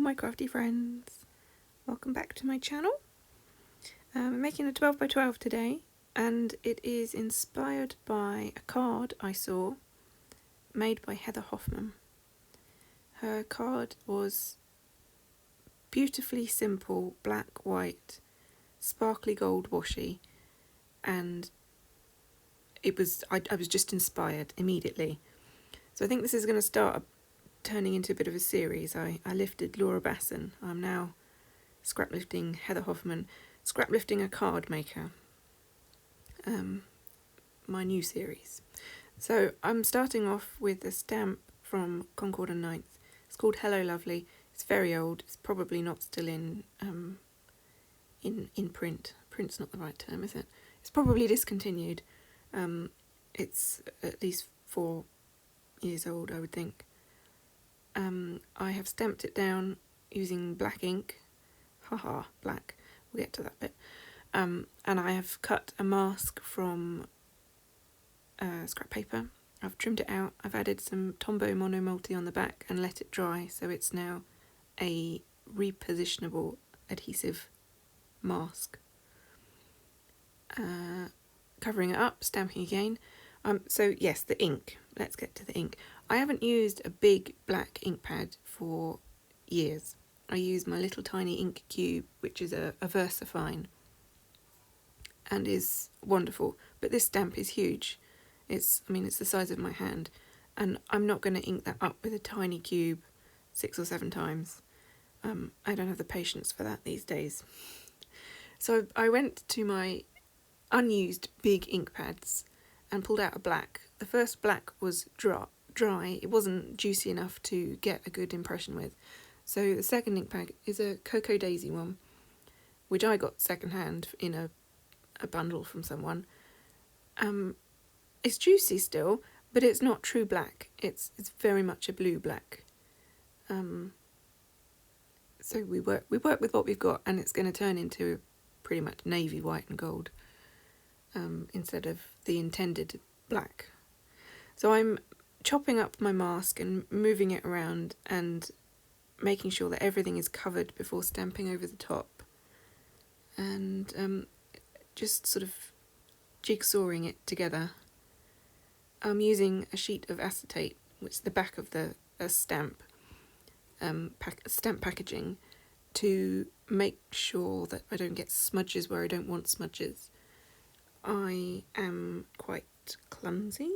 my crafty friends, welcome back to my channel. I'm making a 12 by 12 today, and it is inspired by a card I saw made by Heather Hoffman. Her card was beautifully simple, black, white, sparkly gold washi, and I was just inspired immediately. So I think this is going to start turning into a bit of a series. I lifted Laura Basson. I'm now scraplifting Heather Hoffman, scraplifting a card maker, my new series. So I'm starting off with a stamp from Concord and Ninth. It's called Hello Lovely. It's very old. It's probably not still in print. Print's not the right term, is it? It's probably discontinued. It's at least 4 years old, I would think. I have stamped it down using black ink. Haha, black. We'll get to that bit. And I have cut a mask from scrap paper. I've trimmed it out. I've added some Tombow Mono Multi on the back and let it dry, so it's now a repositionable adhesive mask. Covering it up, stamping again. So yes, the ink. Let's get to the ink. I haven't used a big black ink pad for years. I use my little tiny ink cube, which is a VersaFine, and is wonderful. But this stamp is huge. It's the size of my hand, and I'm not going to ink that up with a tiny cube 6 or 7 times. I don't have the patience for that these days. So I went to my unused big ink pads and pulled out a black. The first black was dry. It wasn't juicy enough to get a good impression with. So the second ink pad is a Cocoa Daisy one, which I got secondhand in a bundle from someone. It's juicy still, but it's not true black. It's very much a blue black. So we work with what we've got, and it's going to turn into pretty much navy white and gold instead of the intended black. So I'm chopping up my mask and moving it around and making sure that everything is covered before stamping over the top, and just sort of jigsawing it together. I'm using a sheet of acetate, which is the back of the stamp packaging, to make sure that I don't get smudges where I don't want smudges. I am quite clumsy.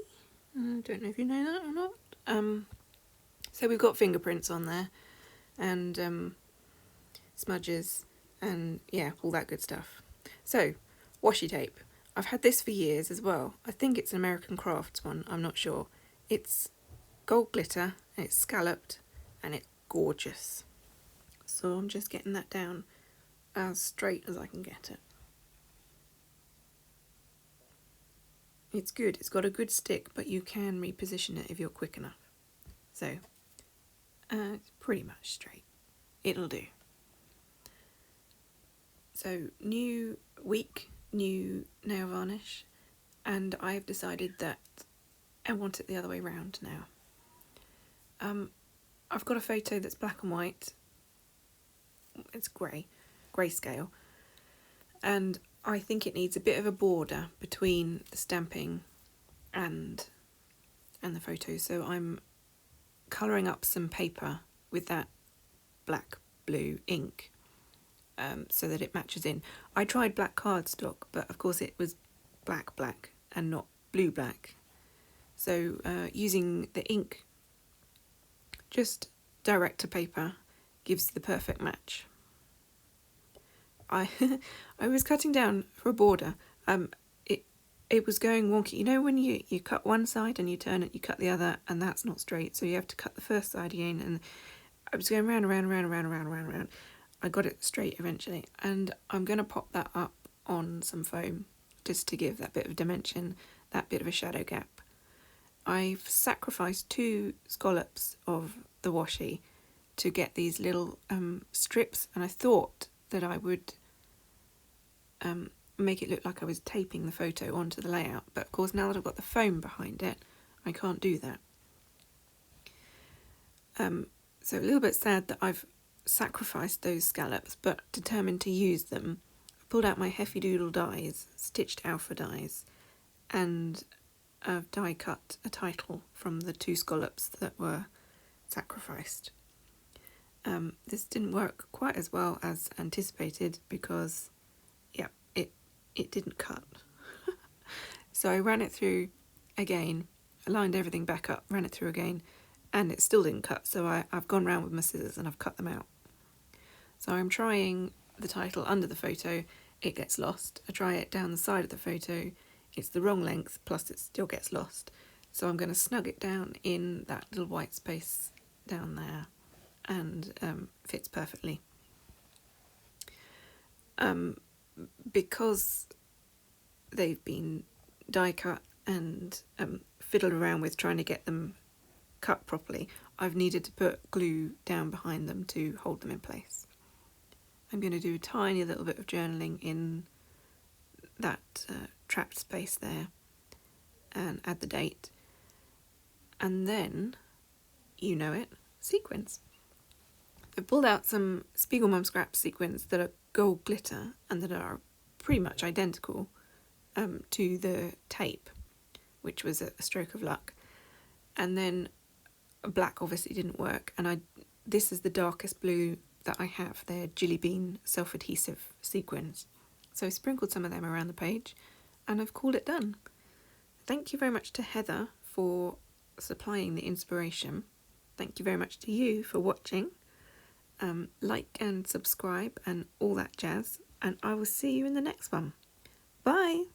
I don't know if you know that or not. So we've got fingerprints on there, and smudges, and yeah, all that good stuff. So, washi tape. I've had this for years as well. I think it's an American Crafts one, I'm not sure. It's gold glitter, and it's scalloped, and it's gorgeous. So I'm just getting that down as straight as I can get it. It's good, it's got a good stick, but you can reposition it if you're quick enough. So, it's pretty much straight. It'll do. So, new week, new nail varnish, and I've decided that I want it the other way round now. I've got a photo that's black and white. It's grayscale, and I think it needs a bit of a border between the stamping and the photo, so I'm colouring up some paper with that blue ink so that it matches in. I tried black cardstock, but of course it was black and not blue black. So using the ink just direct to paper gives the perfect match. I was cutting down for a border. It was going wonky. You know when you cut one side and you turn it, you cut the other, and that's not straight. So you have to cut the first side again. And I was going round. I got it straight eventually, and I'm going to pop that up on some foam just to give that bit of dimension, that bit of a shadow gap. I've sacrificed 2 scallops of the washi to get these little strips, and I thought that I would make it look like I was taping the photo onto the layout, but of course now that I've got the foam behind it, I can't do that. So a little bit sad that I've sacrificed those scallops but determined to use them, I pulled out my Heffy Doodle dies, stitched alpha dies, and I've die cut a title from the 2 scallops that were sacrificed. This didn't work quite as well as anticipated because, it didn't cut. So I ran it through again, lined everything back up, ran it through again, and it still didn't cut. So I've gone round with my scissors and I've cut them out. So I'm trying the title under the photo, it gets lost. I try it down the side of the photo, it's the wrong length, plus it still gets lost. So I'm going to snug it down in that little white space down there, and fits perfectly. Because they've been die cut and fiddled around with trying to get them cut properly, I've needed to put glue down behind them to hold them in place. I'm going to do a tiny little bit of journaling in that trapped space there and add the date, and then, you know it, sequins. I've pulled out some Spiegelmum scrap sequins that are gold glitter and that are pretty much identical to the tape, which was a stroke of luck. And then black obviously didn't work, and this is the darkest blue that I have. They're Jilly Bean self-adhesive sequins. So I sprinkled some of them around the page and I've called it done. Thank you very much to Heather for supplying the inspiration. Thank you very much to you for watching. Like and subscribe and all that jazz, and I will see you in the next one. Bye!